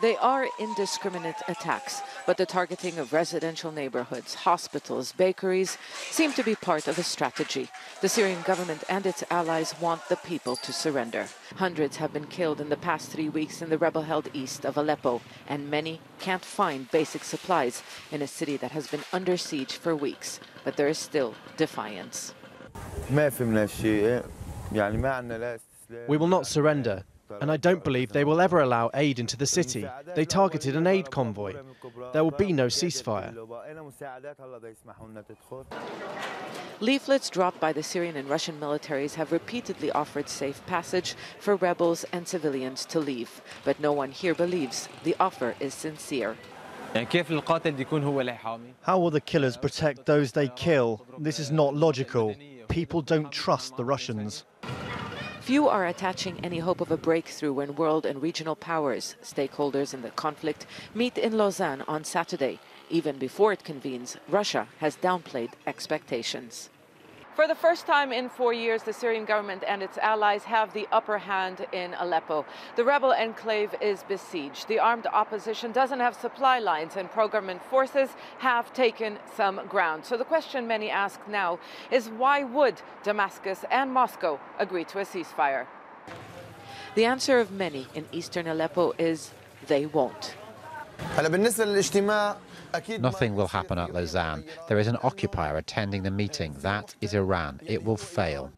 They are indiscriminate attacks, but the targeting of residential neighborhoods, hospitals, bakeries seem to be part of a strategy. The Syrian government and its allies want the people to surrender. Hundreds have been killed in the past 3 weeks in the rebel-held east of Aleppo, and many can't find basic supplies in a city that has been under siege for weeks. But there is still defiance. We will not surrender. And I don't believe they will ever allow aid into the city. They targeted an aid convoy. There will be no ceasefire. Leaflets dropped by the Syrian and Russian militaries have repeatedly offered safe passage for rebels and civilians to leave. But no one here believes the offer is sincere. How will the killers protect those they kill? This is not logical. People don't trust the Russians. Few are attaching any hope of a breakthrough when world and regional powers, stakeholders in the conflict, meet in Lausanne on Saturday. Even before it convenes, Russia has downplayed expectations. For the first time in 4 years, the Syrian government and its allies have the upper hand in Aleppo. The rebel enclave is besieged. The armed opposition doesn't have supply lines, and pro-government forces have taken some ground. So the question many ask now is, why would Damascus and Moscow agree to a ceasefire? The answer of many in eastern Aleppo is they won't. Nothing will happen at Lausanne. There is an occupier attending the meeting. That is Iran. It will fail.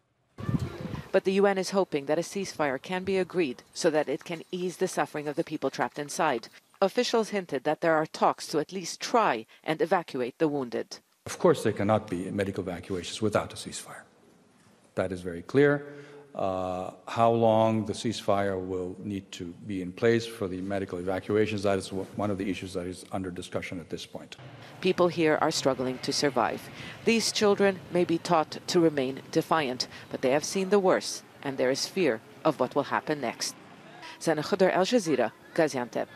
But the UN is hoping that a ceasefire can be agreed so that it can ease the suffering of the people trapped inside. Officials hinted that there are talks to at least try and evacuate the wounded. Of course, there cannot be medical evacuations without a ceasefire. That is very clear. How long the ceasefire will need to be in place for the medical evacuations, that is one of the issues that is under discussion at this point. People here are struggling to survive. These children may be taught to remain defiant, but they have seen the worst, and there is fear of what will happen next. Zeina, Khodr, Al Jazeera, Gaziantep.